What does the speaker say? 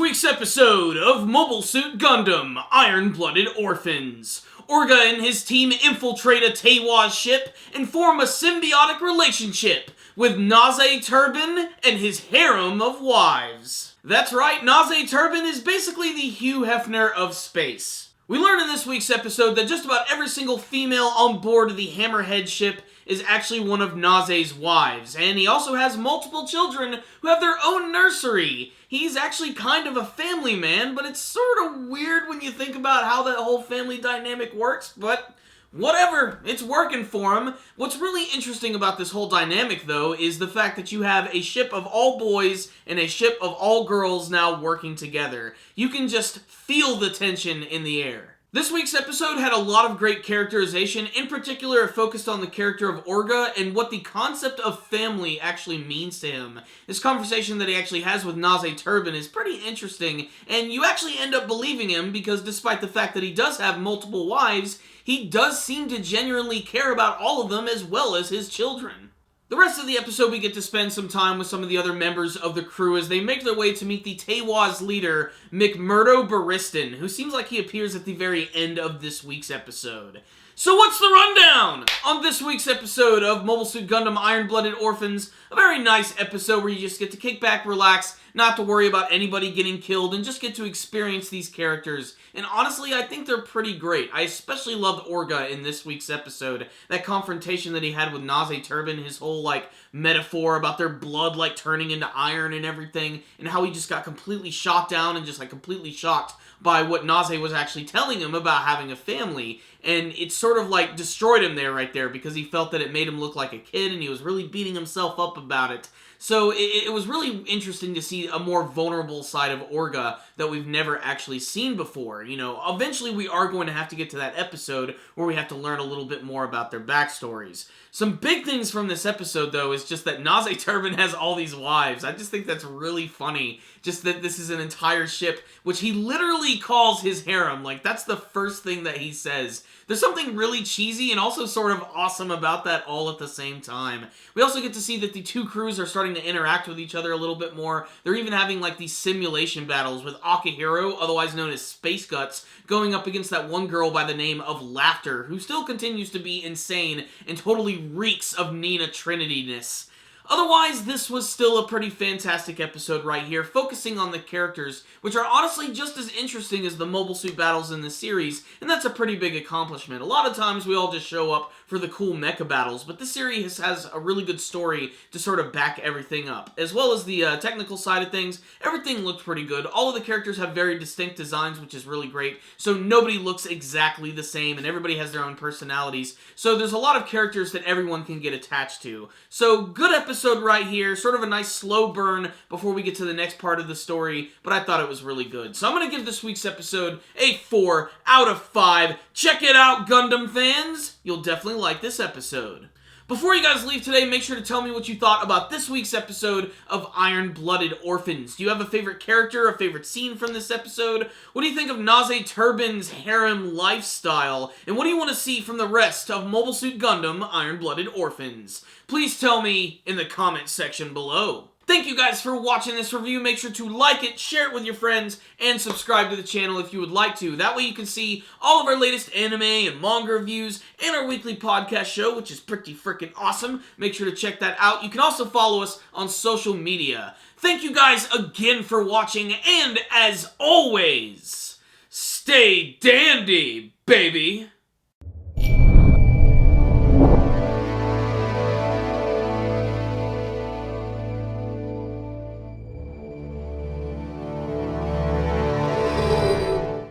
week's episode of Mobile Suit Gundam Iron-Blooded Orphans. Orga and his team infiltrate a Teiwaz ship and form a symbiotic relationship with Naze Turbin and his harem of wives. That's right, Naze Turbin is basically the Hugh Hefner of space. We learn in this week's episode that just about every single female on board the Hammerhead ship is actually one of Naze's wives, and he also has multiple children who have their own nursery. He's actually kind of a family man, but it's sort of weird when you think about how that whole family dynamic works, but whatever, it's working for him. What's really interesting about this whole dynamic, though, is the fact that you have a ship of all boys and a ship of all girls now working together. You can just feel the tension in the air. This week's episode had a lot of great characterization. In particular, it focused on the character of Orga and what the concept of family actually means to him. This conversation that he actually has with Naze Turbin is pretty interesting, and you actually end up believing him because despite the fact that he does have multiple wives, he does seem to genuinely care about all of them as well as his children. The rest of the episode, we get to spend some time with some of the other members of the crew as they make their way to meet the Teiwaz leader, McMurdo Baristan, who seems like he appears at the very end of this week's episode. So what's the rundown on this week's episode of Mobile Suit Gundam Iron-Blooded Orphans? A very nice episode where you just get to kick back, relax, not to worry about anybody getting killed, and just get to experience these characters. And honestly, I think they're pretty great. I especially loved Orga in this week's episode. That confrontation that he had with Naze Turbin, his whole, metaphor about their blood, turning into iron and everything, and how he just got completely shot down and just, completely shocked by what Naze was actually telling him about having a family. And it sort of, destroyed him right there because he felt that it made him look like a kid and he was really beating himself up about it. So it was really interesting to see a more vulnerable side of Orga that we've never actually seen before. You know, eventually we are going to have to get to that episode where we have to learn a little bit more about their backstories. Some big things from this episode, though, is just that Naze Turbin has all these wives. I just think that's really funny. Just that this is an entire ship, which he literally calls his harem. That's the first thing that he says. There's something really cheesy and also sort of awesome about that all at the same time. We also get to see that the two crews are starting to interact with each other a little bit more. They're even having, these simulation battles with Akihiro, otherwise known as Space Guts, going up against that one girl by the name of Laughter, who still continues to be insane and totally reeks of Nina Trinity-ness. Otherwise, this was still a pretty fantastic episode right here, focusing on the characters, which are honestly just as interesting as the mobile suit battles in the series, and that's a pretty big accomplishment. A lot of times we all just show up for the cool mecha battles, but this series has a really good story to sort of back everything up. As well as the technical side of things, everything looked pretty good. All of the characters have very distinct designs, which is really great, so nobody looks exactly the same, and everybody has their own personalities, so there's a lot of characters that everyone can get attached to. So, good episode right here, sort of a nice slow burn before we get to the next part of the story, but I thought it was really good. So I'm going to give this week's episode a 4 out of 5. Check it out, Gundam fans! You'll definitely like this episode. Before you guys leave today, make sure to tell me what you thought about this week's episode of Iron-Blooded Orphans. Do you have a favorite character, a favorite scene from this episode? What do you think of Naze Turbin's harem lifestyle? And what do you want to see from the rest of Mobile Suit Gundam Iron-Blooded Orphans? Please tell me in the comments section below. Thank you guys for watching this review. Make sure to like it, share it with your friends, and subscribe to the channel if you would like to. That way you can see all of our latest anime and manga reviews and our weekly podcast show, which is pretty freaking awesome. Make sure to check that out. You can also follow us on social media. Thank you guys again for watching, and as always, stay dandy, baby!